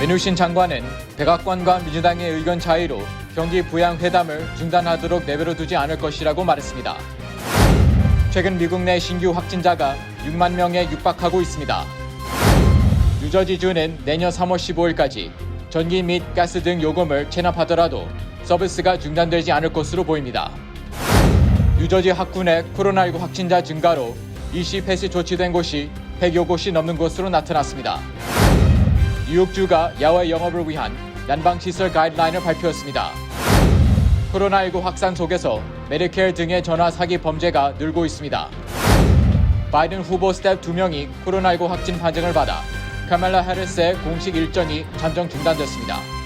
민우신 장관은 백악관과 민주당의 의견 차이로 경기 부양 회담을 중단하도록 내버려 두지 않을 것이라고 말했습니다. 최근 미국 내 신규 확진자가 6만 명에 육박하고 있습니다. 뉴저지주는 내년 3월 15일까지 전기 및 가스 등 요금을 체납하더라도 서비스가 중단되지 않을 것으로 보입니다. 뉴저지 학군의 코로나19 확진자 증가로 일시 폐쇄 조치된 곳이 100여 곳이 넘는 것으로 나타났습니다. 뉴욕주가 야외 영업을 위한 난방시설 가이드라인을 발표했습니다. 코로나19 확산 속에서 메디케어 등의 전화 사기 범죄가 늘고 있습니다. 바이든 후보 스텝 2명이 코로나19 확진 판정을 받아 카말라 해리스의 공식 일정이 잠정 중단됐습니다.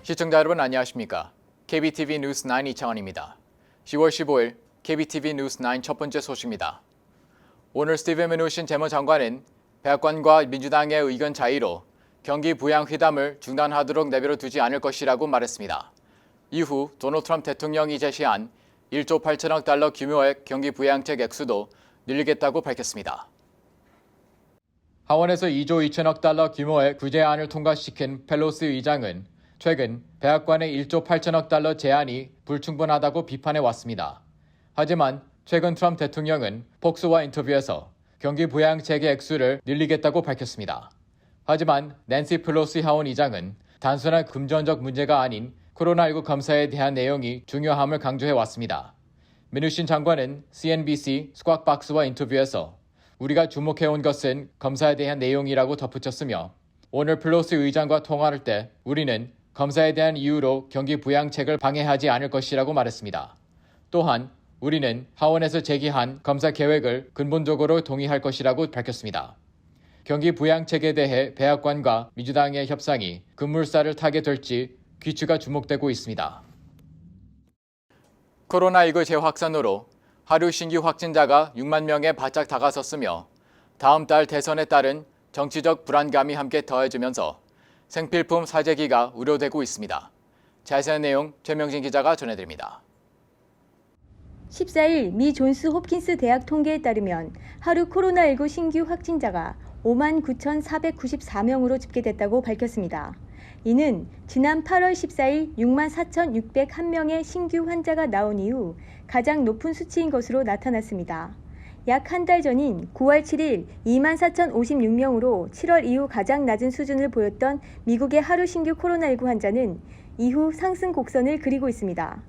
시청자 여러분 안녕하십니까? KBTV 뉴스 9 이창원입니다. 10월 15일 KBTV 뉴스 9 첫 번째 소식입니다. 오늘 스티븐 민우신 재무장관은 백악관과 민주당의 의견 차이로 경기 부양 회담을 중단하도록 내버려 두지 않을 것이라고 말했습니다. 이후 도널드 트럼프 대통령이 제시한 1조 8천억 달러 규모의 경기 부양책 액수도 늘리겠다고 밝혔습니다. 하원에서 2조 2천억 달러 규모의 구제안을 통과시킨 펠로시 의장은 최근 백악관의 1조 8천억 달러 제안이 불충분하다고 비판해 왔습니다. 하지만 최근 트럼프 대통령은 폭스와 인터뷰에서 경기 부양책의 액수를 늘리겠다고 밝혔습니다. 하지만 낸시 펠로시 하원 의장은 단순한 금전적 문제가 아닌 코로나19 검사에 대한 내용이 중요함을 강조해 왔습니다. 민우신 장관은 CNBC 스쿼트 박스와 인터뷰에서 우리가 주목해온 것은 검사에 대한 내용이라고 덧붙였으며 오늘 펠로시 의장과 통화할 때 우리는 검사에 대한 이유로 경기 부양책을 방해하지 않을 것이라고 말했습니다. 또한 우리는 하원에서 제기한 검사 계획을 근본적으로 동의할 것이라고 밝혔습니다. 경기 부양책에 대해 백악관과 민주당의 협상이 급물살을 타게 될지 귀추가 주목되고 있습니다. 코로나19 재확산으로 하루 신규 확진자가 6만 명에 바짝 다가섰으며 다음 달 대선에 따른 정치적 불안감이 함께 더해지면서 생필품 사재기가 우려되고 있습니다. 자세한 내용 최명진 기자가 전해드립니다. 14일 미 존스 홉킨스 대학 통계에 따르면 하루 코로나19 신규 확진자가 59,494명으로 집계됐다고 밝혔습니다. 이는 지난 8월 14일 64,601명의 신규 환자가 나온 이후 가장 높은 수치인 것으로 나타났습니다. 약 한 달 전인 9월 7일 24,056명으로 7월 이후 가장 낮은 수준을 보였던 미국의 하루 신규 코로나19 환자는 이후 상승 곡선을 그리고 있습니다.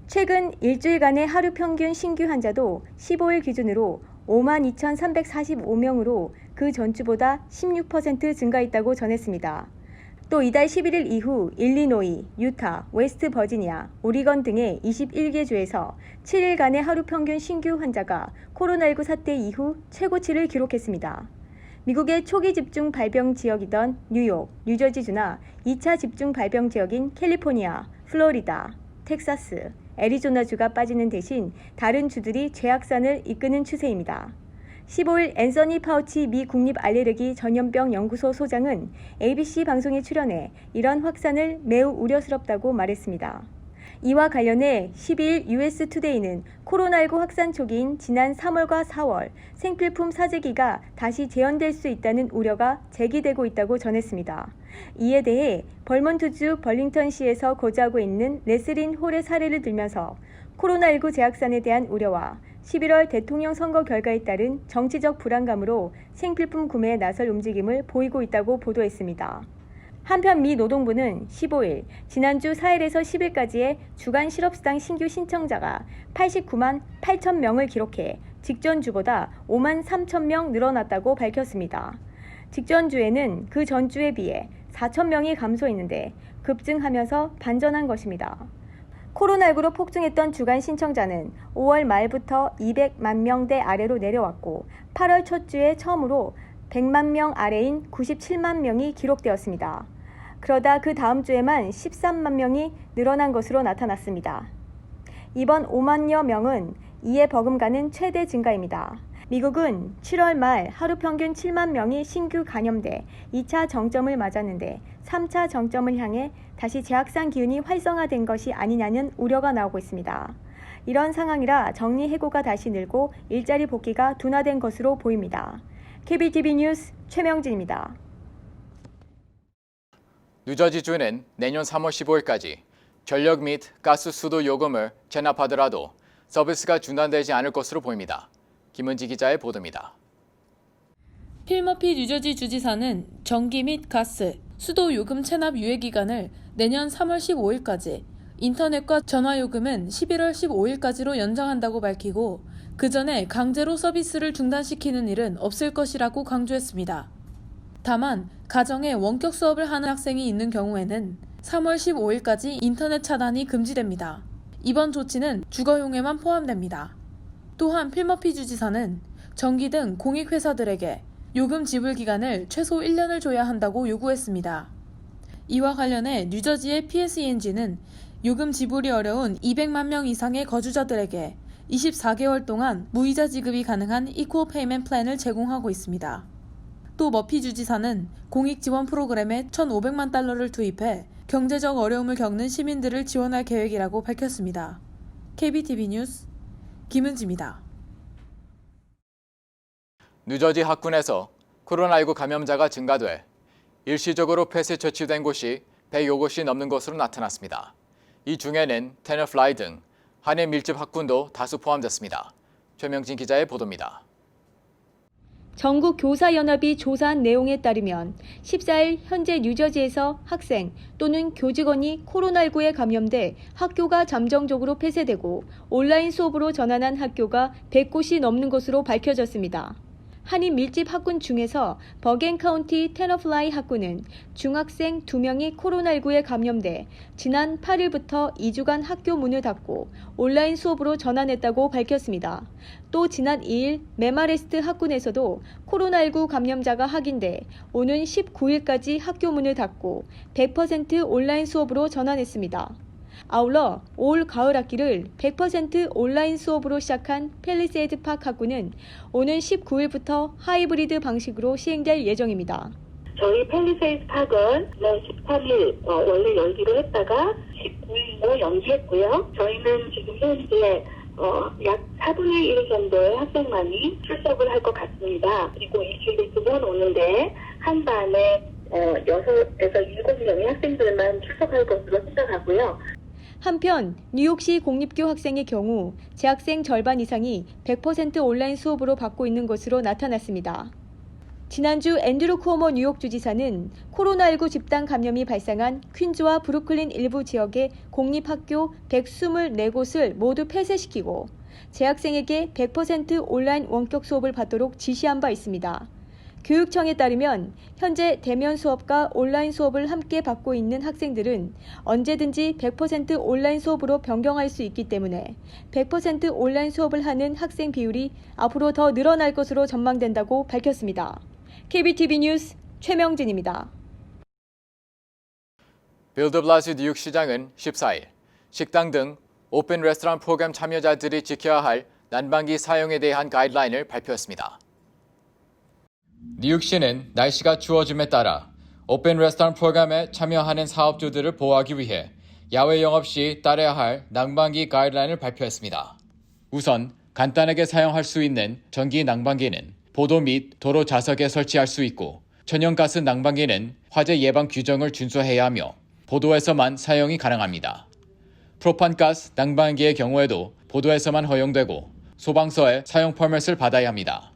최근 일주일간의 하루 평균 신규 환자도 15일 기준으로 52,345명으로 그 전주보다 16% 증가했다고 전했습니다. 또 이달 11일 이후 일리노이, 유타, 웨스트 버지니아, 오리건 등의 21개 주에서 7일간의 하루 평균 신규 환자가 코로나19 사태 이후 최고치를 기록했습니다. 미국의 초기 집중 발병 지역이던 뉴욕, 뉴저지주나 2차 집중 발병 지역인 캘리포니아, 플로리다, 텍사스, 애리조나주가 빠지는 대신 다른 주들이 재확산을 이끄는 추세입니다. 15일 앤서니 파우치 미 국립알레르기 전염병 연구소 소장은 ABC 방송에 출연해 이런 확산을 매우 우려스럽다고 말했습니다. 이와 관련해 12일 US 투데이는 코로나19 확산 초기인 지난 3월과 4월 생필품 사재기가 다시 재현될 수 있다는 우려가 제기되고 있다고 전했습니다. 이에 대해 벌몬트주 벌링턴시에서 거주하고 있는 레슬린 홀의 사례를 들면서 코로나19 재확산에 대한 우려와 11월 대통령 선거 결과에 따른 정치적 불안감으로 생필품 구매에 나설 움직임을 보이고 있다고 보도했습니다. 한편 미 노동부는 15일 지난주 4일에서 10일까지의 주간 실업수당 신규 신청자가 89만 8천 명을 기록해 직전주보다 5만 3천 명 늘어났다고 밝혔습니다. 직전주에는 그 전주에 비해 4천 명이 감소했는데 급증하면서 반전한 것입니다. 코로나19로 폭증했던 주간 신청자는 5월 말부터 200만 명대 아래로 내려왔고 8월 첫 주에 처음으로 100만 명 아래인 97만 명이 기록되었습니다. 그러다 그 다음 주에만 13만 명이 늘어난 것으로 나타났습니다. 이번 5만여 명은 이에 버금가는 최대 증가입니다. 미국은 7월 말 하루 평균 7만 명이 신규 감염돼 2차 정점을 맞았는데 3차 정점을 향해 다시 재확산 기운이 활성화된 것이 아니냐는 우려가 나오고 있습니다. 이런 상황이라 정리해고가 다시 늘고 일자리 복귀가 둔화된 것으로 보입니다. KBTV 뉴스 최명진입니다. 뉴저지주는 내년 3월 15일까지 전력 및 가스 수도 요금을 체납하더라도 서비스가 중단되지 않을 것으로 보입니다. 김은지 기자의 보도입니다. 필 머피 뉴저지 주지사는 전기 및 가스, 수도 요금 체납 유예 기간을 내년 3월 15일까지, 인터넷과 전화 요금은 11월 15일까지로 연장한다고 밝히고 그 전에 강제로 서비스를 중단시키는 일은 없을 것이라고 강조했습니다. 다만 가정에 원격 수업을 하는 학생이 있는 경우에는 3월 15일까지 인터넷 차단이 금지됩니다. 이번 조치는 주거용에만 포함됩니다. 또한 필 머피 주지사는 전기 등 공익회사들에게 요금 지불 기간을 최소 1년을 줘야 한다고 요구했습니다. 이와 관련해 뉴저지의 PSENG는 요금 지불이 어려운 200만 명 이상의 거주자들에게 24개월 동안 무이자 지급이 가능한 이퀄 페이먼트 플랜을 제공하고 있습니다. 또 머피 주지사는 공익 지원 프로그램에 1,500만 달러를 투입해 경제적 어려움을 겪는 시민들을 지원할 계획이라고 밝혔습니다. KBTV 뉴스 김은지입니다. 뉴저지 학군에서 코로나19 감염자가 증가돼 일시적으로 폐쇄 조치된 곳이 100여 곳이 넘는 것으로 나타났습니다. 이 중에는 테너플라이 등 한해 밀집 학군도 다수 포함됐습니다. 최명진 기자의 보도입니다. 전국교사연합이 조사한 내용에 따르면 14일 현재 뉴저지에서 학생 또는 교직원이 코로나19에 감염돼 학교가 잠정적으로 폐쇄되고 온라인 수업으로 전환한 학교가 100곳이 넘는 것으로 밝혀졌습니다. 한인 밀집 학군 중에서 버겐 카운티 테너플라이 학군은 중학생 2명이 코로나19에 감염돼 지난 8일부터 2주간 학교 문을 닫고 온라인 수업으로 전환했다고 밝혔습니다. 또 지난 2일 메마레스트 학군에서도 코로나19 감염자가 확인돼 오는 19일까지 학교 문을 닫고 100% 온라인 수업으로 전환했습니다. 아울러 올 가을 학기를 100% 온라인 수업으로 시작한 팰리세이드 팍 학군은 오는 19일부터 하이브리드 방식으로 시행될 예정입니다. 저희 팰리세이드 팍은 지난 13일 원래 열기로 했다가 19일로 연기했고요. 저희는 지금 현재 약 4분의 1 정도의 학생만이 출석을 할 것 같습니다. 그리고 일주일에 2번 오는데 한 반에 6에서 7명의 학생들만 출석할 것으로 생각하고요. 한편 뉴욕시 공립교 학생의 경우 재학생 절반 이상이 100% 온라인 수업으로 받고 있는 것으로 나타났습니다. 지난주 앤드루 쿠오모 뉴욕 주지사는 코로나19 집단 감염이 발생한 퀸즈와 브루클린 일부 지역의 공립학교 124곳을 모두 폐쇄시키고 재학생에게 100% 온라인 원격 수업을 받도록 지시한 바 있습니다. 교육청에 따르면 현재 대면 수업과 온라인 수업을 함께 받고 있는 학생들은 언제든지 100% 온라인 수업으로 변경할 수 있기 때문에 100% 온라인 수업을 하는 학생 비율이 앞으로 더 늘어날 것으로 전망된다고 밝혔습니다. KBTV 뉴스 최명진입니다. 빌 드 블라시오 뉴욕시장은 14일 식당 등 오픈 레스토랑 프로그램 참여자들이 지켜야 할 난방기 사용에 대한 가이드라인을 발표했습니다. 뉴욕시는 날씨가 추워짐에 따라 오픈 레스토랑 프로그램에 참여하는 사업주들을 보호하기 위해 야외 영업 시 따라야 할 난방기 가이드라인을 발표했습니다. 우선 간단하게 사용할 수 있는 전기 난방기는 보도 및 도로 좌석에 설치할 수 있고 천연가스 난방기는 화재 예방 규정을 준수해야 하며 보도에서만 사용이 가능합니다. 프로판가스 난방기의 경우에도 보도에서만 허용되고 소방서에 사용 퍼밋을 받아야 합니다.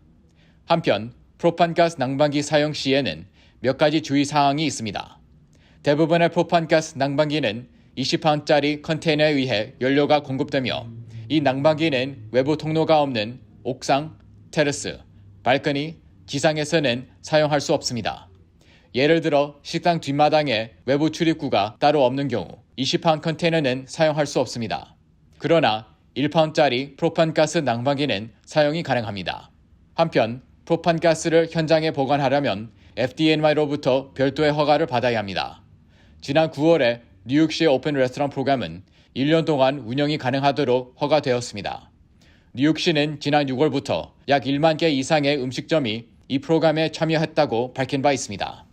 한편 프로판가스 난방기 사용 시에는 몇 가지 주의사항이 있습니다. 대부분의 프로판가스 난방기는 20파운드짜리 컨테이너에 의해 연료가 공급되며 이 난방기는 외부 통로가 없는 옥상, 테라스, 발코니, 지상에서는 사용할 수 없습니다. 예를 들어 식당 뒷마당에 외부 출입구가 따로 없는 경우 20파운드 컨테이너는 사용할 수 없습니다. 그러나 1파운드짜리 프로판가스 난방기는 사용이 가능합니다. 한편 프로판가스를 현장에 보관하려면 FDNY로부터 별도의 허가를 받아야 합니다. 지난 9월에 뉴욕시의 오픈 레스토랑 프로그램은 1년 동안 운영이 가능하도록 허가되었습니다. 뉴욕시는 지난 6월부터 약 1만 개 이상의 음식점이 이 프로그램에 참여했다고 밝힌 바 있습니다.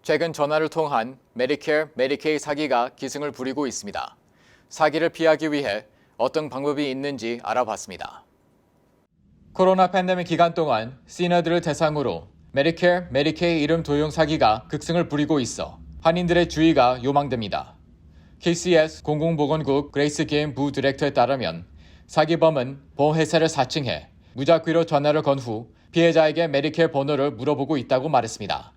최근 전화를 통한 메디케어, 메디케이 사기가 기승을 부리고 있습니다. 사기를 피하기 위해 어떤 방법이 있는지 알아봤습니다. 코로나 팬데믹 기간 동안 시니어들을 대상으로 메디케어, 메디케이 이름 도용 사기가 극승을 부리고 있어 한인들의 주의가 요망됩니다. KCS 공공보건국 그레이스 게임 부 디렉터에 따르면 사기범은 보험회사를 사칭해 무작위로 전화를 건 후 피해자에게 메디케어 번호를 물어보고 있다고 말했습니다.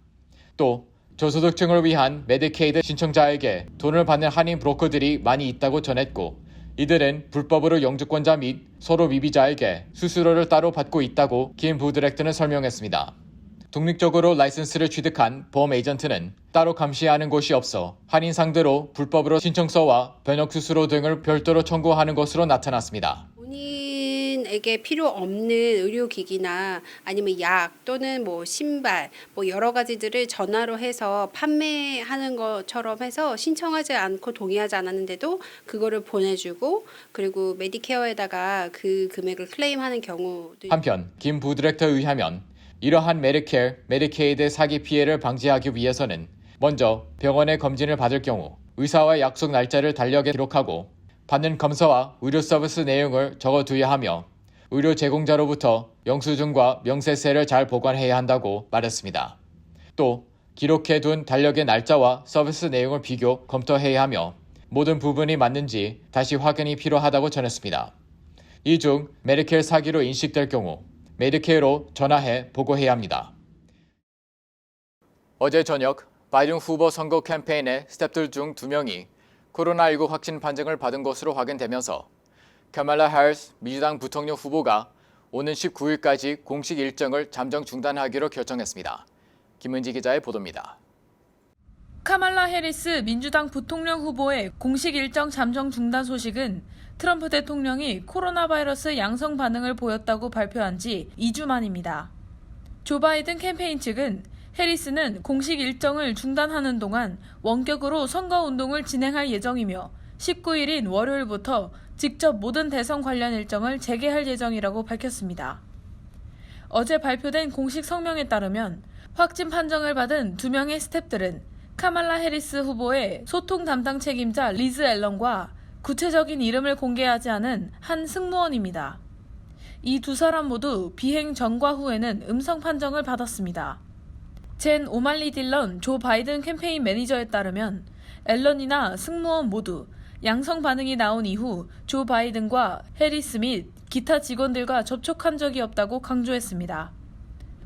또 저소득층을 위한 메디케이드 신청자에게 돈을 받는 한인 브로커들이 많이 있다고 전했고 이들은 불법으로 영주권자 및 서로 미비자에게 수수료를 따로 받고 있다고 김 부디렉터는 설명했습니다. 독립적으로 라이선스를 취득한 보험 에이전트는 따로 감시하는 곳이 없어 한인 상대로 불법으로 신청서와 변역 수수료 등을 별도로 청구하는 것으로 나타났습니다. 본인에게 필요 없는 의료기기나 아니면 약 또는 신발 여러 가지들을 전화로 해서 판매하는 것처럼 해서 신청하지 않고 동의하지 않았는데도 그거를 보내주고 그리고 메디케어에다가 그 금액을 클레임하는 경우도. 한편 김 부디렉터에 의하면 이러한 메디케어, 메디케이드 사기 피해를 방지하기 위해서는 먼저 병원의 검진을 받을 경우 의사와의 약속 날짜를 달력에 기록하고 받는 검사와 의료 서비스 내용을 적어두어야 하며 의료 제공자로부터 영수증과 명세세를 잘 보관해야 한다고 말했습니다. 또 기록해둔 달력의 날짜와 서비스 내용을 비교, 검토해야 하며 모든 부분이 맞는지 다시 확인이 필요하다고 전했습니다. 이 중 메디케어 사기로 인식될 경우 메디케어로 전화해 보고해야 합니다. 어제 저녁 바이든 후보 선거 캠페인의 스태프들 중 2명이 코로나19 확진 판정을 받은 것으로 확인되면서 카말라 해리스 민주당 부통령 후보가 오는 19일까지 공식 일정을 잠정 중단하기로 결정했습니다. 김은지 기자의 보도입니다. 카말라 해리스 민주당 부통령 후보의 공식 일정 잠정 중단 소식은 트럼프 대통령이 코로나 바이러스 양성 반응을 보였다고 발표한 지 2주 만입니다. 조 바이든 캠페인 측은 해리스는 공식 일정을 중단하는 동안 원격으로 선거운동을 진행할 예정이며 19일인 월요일부터 직접 모든 대선 관련 일정을 재개할 예정이라고 밝혔습니다. 어제 발표된 공식 성명에 따르면 확진 판정을 받은 2명의 스태프들은 카말라 해리스 후보의 소통 담당 책임자 리즈 앨런과 구체적인 이름을 공개하지 않은 한 승무원입니다. 이 2사람 모두 비행 전과 후에는 음성 판정을 받았습니다. 젠 오말리 딜런 조 바이든 캠페인 매니저에 따르면 앨런이나 승무원 모두 양성 반응이 나온 이후 조 바이든과 해리스 및 기타 직원들과 접촉한 적이 없다고 강조했습니다.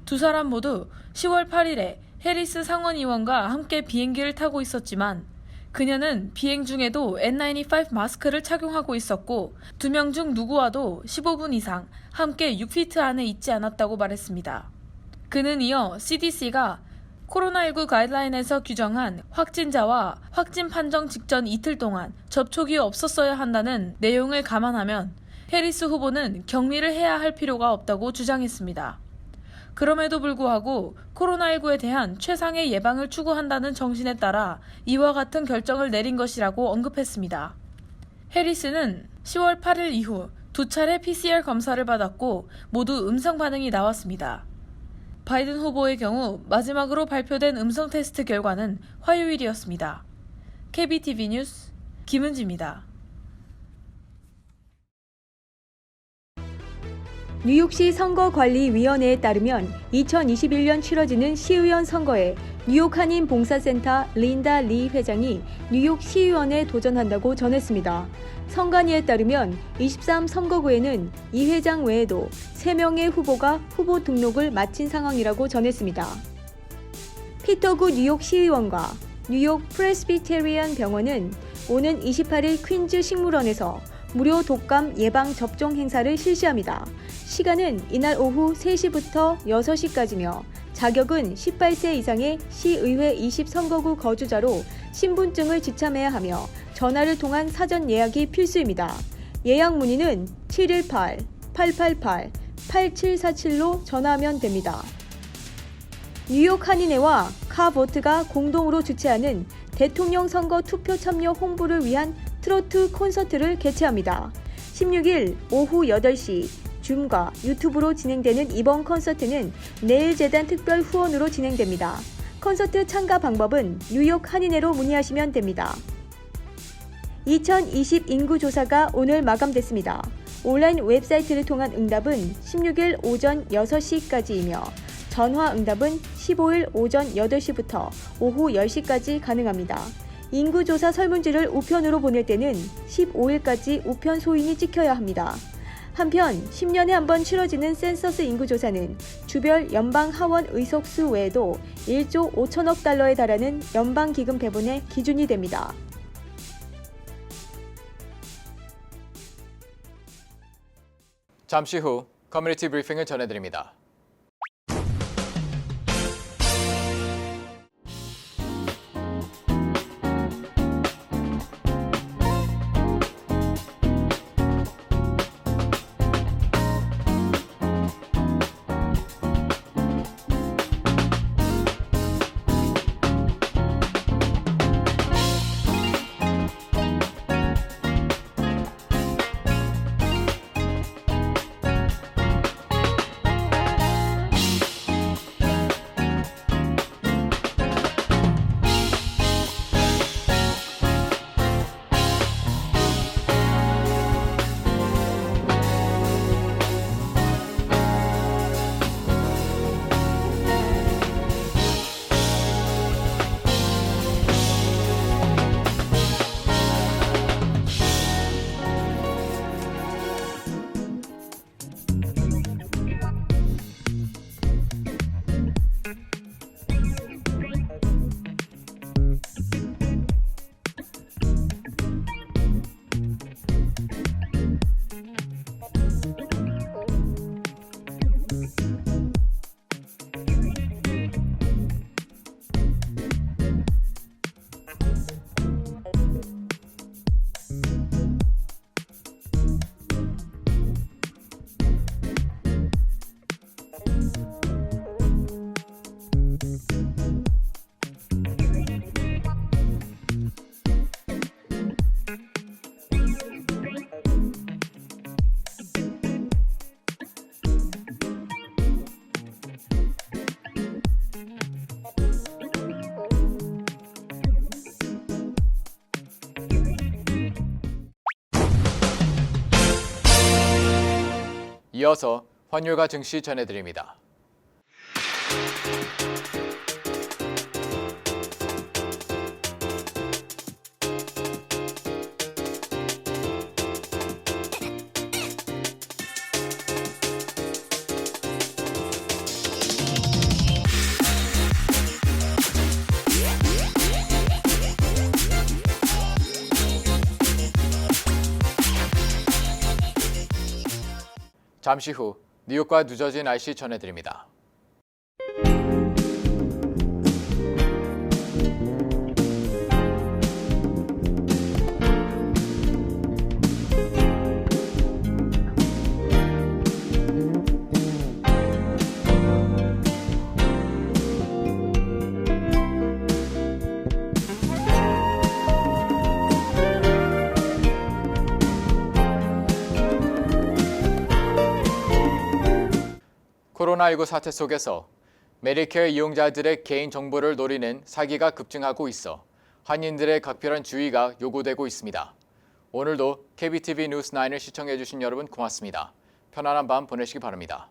2사람 모두 10월 8일에 해리스 상원의원과 함께 비행기를 타고 있었지만 그녀는 비행 중에도 N95 마스크를 착용하고 있었고 2명 중 누구와도 15분 이상 함께 6피트 안에 있지 않았다고 말했습니다. 그는 이어 CDC가 코로나19 가이드라인에서 규정한 확진자와 확진 판정 직전 이틀 동안 접촉이 없었어야 한다는 내용을 감안하면 해리스 후보는 격리를 해야 할 필요가 없다고 주장했습니다. 그럼에도 불구하고 코로나19에 대한 최상의 예방을 추구한다는 정신에 따라 이와 같은 결정을 내린 것이라고 언급했습니다. 해리스는 10월 8일 이후 2차례 PCR 검사를 받았고 모두 음성 반응이 나왔습니다. 바이든 후보의 경우 마지막으로 발표된 음성 테스트 결과는 화요일이었습니다. KBTV 뉴스 김은지입니다. 뉴욕시 선거관리위원회에 따르면 2021년 치러지는 시의원 선거에 뉴욕 한인 봉사센터 린다 리 회장이 뉴욕 시의원에 도전한다고 전했습니다. 선관위에 따르면 23 선거구에는 이 회장 외에도 3명의 후보가 후보 등록을 마친 상황이라고 전했습니다. 피터구 뉴욕 시의원과 뉴욕 프레스비테리안 병원은 오는 28일 퀸즈 식물원에서 무료 독감 예방 접종 행사를 실시합니다. 시간은 이날 오후 3시부터 6시까지며 자격은 18세 이상의 시의회 20선거구 거주자로 신분증을 지참해야 하며 전화를 통한 사전 예약이 필수입니다. 예약 문의는 718-888 8747로 전화하면 됩니다. 뉴욕 한인회와 카보트가 공동으로 주최하는 대통령 선거 투표 참여 홍보를 위한 트로트 콘서트를 개최합니다. 16일 오후 8시 줌과 유튜브로 진행되는 이번 콘서트는 내일재단 특별 후원으로 진행됩니다. 콘서트 참가 방법은 뉴욕 한인회로 문의하시면 됩니다. 2020 인구조사가 오늘 마감됐습니다. 온라인 웹사이트를 통한 응답은 16일 오전 6시까지이며 전화 응답은 15일 오전 8시부터 오후 10시까지 가능합니다. 인구조사 설문지를 우편으로 보낼 때는 15일까지 우편 소인이 찍혀야 합니다. 한편 10년에 한 번 치러지는 센서스 인구조사는 주별 연방 하원 의석수 외에도 1조 5천억 달러에 달하는 연방기금 배분의 기준이 됩니다. 잠시 후 커뮤니티 브리핑을 전해드립니다. 이어서 환율과 증시 전해드립니다. 잠시 후 뉴욕과 뉴저지 날씨 전해드립니다. 코로나19 사태 속에서 메디케어 이용자들의 개인 정보를 노리는 사기가 급증하고 있어 한인들의 각별한 주의가 요구되고 있습니다. 오늘도 KBTV 뉴스9을 시청해주신 여러분 고맙습니다. 편안한 밤 보내시기 바랍니다.